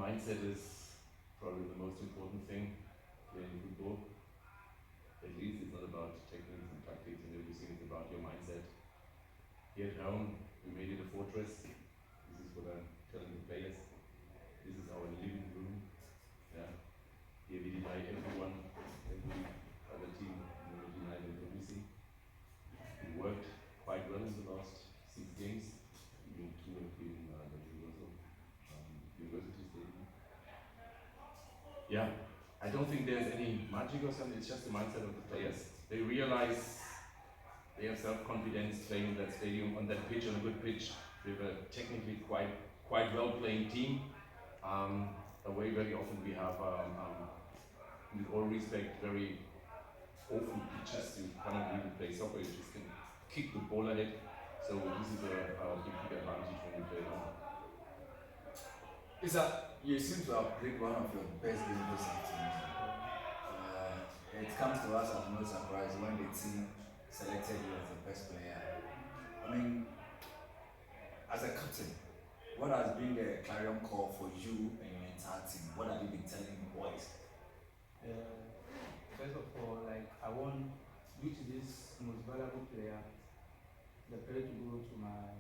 mindset is probably the most important thing playing football. At least it's not about techniques and tactics and everything, it's about your mindset. Here at home, we made it a fortress. This is what I'm telling the players. This is our living room. Yeah. Here we deny everyone, every other team, we deny them everything. It worked quite well in the last 6 games. Even 2 have been the University Stadium. Yeah, I don't think there's any magic or something, it's just the mindset of the players. They realize they have self-confidence playing in that stadium, on that pitch, on a good pitch. We have a technically quite well-playing team. Away very often we have, with all respect, very awful pitches. You cannot really play soccer, you just can kick the ball ahead. So this is a big advantage when you play home. Issah, you seem to have played one of your best games this afternoon. It comes to us as no surprise when the team selected you as the best player. I mean, as a captain, what has been the clarion call for you and your entire team? What have you been telling the boys? First of all, I want, due to this most valuable player, the credit to go to my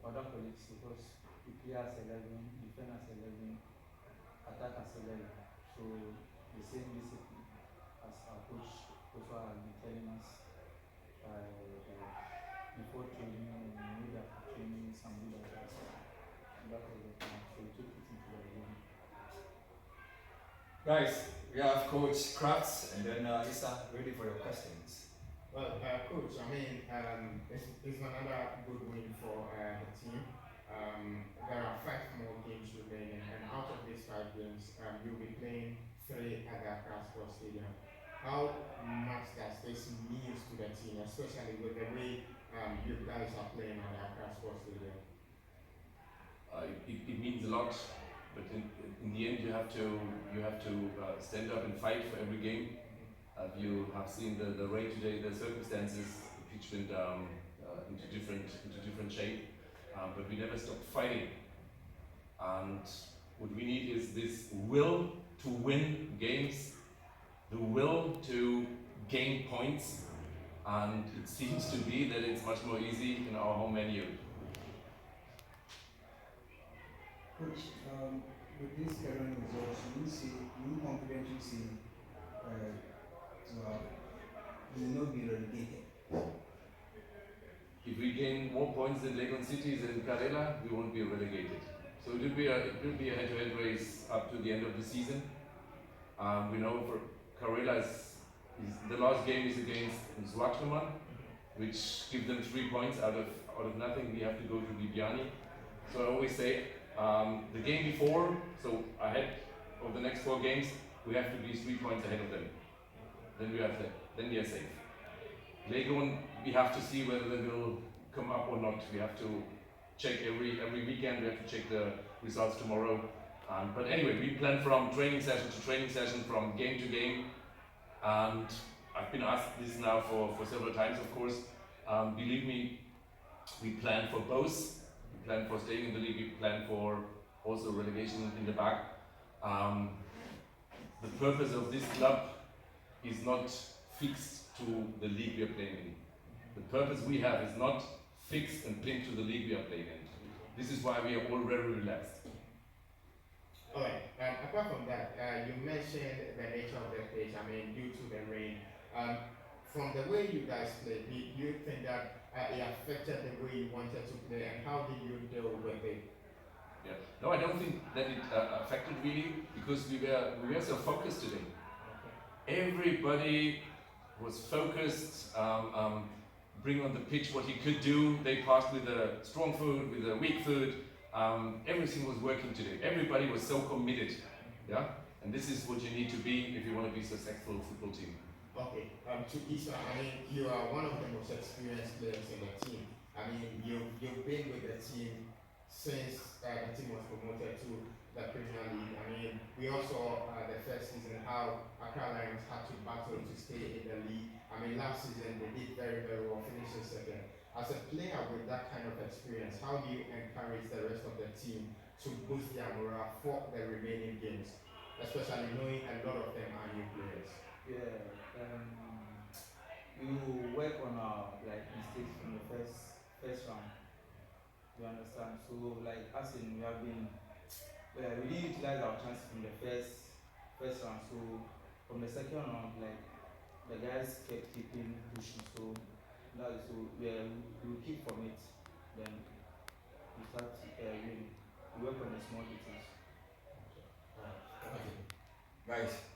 other colleagues because we play as 11, defend as 11, attack as 11. So the same discipline as our coach also has been telling us before training, we know that training some good advice. And that was the plan. So we took it into the game. Guys, we have Coach Kraft and then Issah ready for your questions. Well, Coach, I mean, it's another good win for the team. There are 5 more games remaining, and out of these 5 games, you'll be playing 3 at the Accra Sports Stadium. How much does this mean to the team, especially with the way you guys are playing at the Accra Sports Stadium? It means a lot, but in the end you have to stand up and fight for every game. You have seen the rain today, the circumstances, the pitch went into different shape, but we never stopped fighting. And what we need is this will to win games, the will to gain points, and it seems to be that it's much more easy in our home menu. Coach, with this current results, you confidently see you will not be relegated. If we gain more points than Legon Cities and Karela, we won't be relegated. So it will be a head-to-head race up to the end of the season. We know for Karela the last game is against Zwaktman, which gives them 3 points out of nothing. We have to go to Viviani. So I always say the game before, so ahead of the next 4 games, we have to be 3 points ahead of them. Then we are safe. Legon, we have to see whether they will come up or not. We have to check every weekend. We have to check the results tomorrow. But anyway, we plan from training session to training session, from game to game. And I've been asked this now for several times, of course. Believe me, we plan for both. We plan for staying in the league. We plan for also relegation in the back. The purpose of this club is not fixed to the league we are playing in. The purpose we have is not fixed and pinned to the league we are playing in. This is why we are all very relaxed. Alright, apart from that, you mentioned the nature of the pitch, due to the rain. From the way you guys played, do you think that it affected the way you wanted to play, and how did you deal with it? Yeah. No, I don't think that it affected really, because we were so focused today. Okay. Everybody was focused, bring on the pitch what he could do. They passed with a strong foot, with a weak foot. Everything was working today. Everybody was so committed. Yeah? And this is what you need to be if you want to be a successful football team. Okay, to Issah, you are one of the most experienced players in the team. You've been with the team since the team was promoted to the Premier League. We also saw the first season how Accra Lions had to battle to stay in the league. Last season they did very, very well, finishing second. As a player with that kind of experience, how do you encourage the rest of the team to boost their morale for the remaining games, especially knowing a lot of them are new players? Yeah, we will work on our like mistakes from the first round. You understand? So like as in we have been we didn't utilize our chances from the first round. So from the second round, like the guys kept keeping pushing. So that is so we will keep from it. Then we start winning. We work on the small details. Okay. Guys,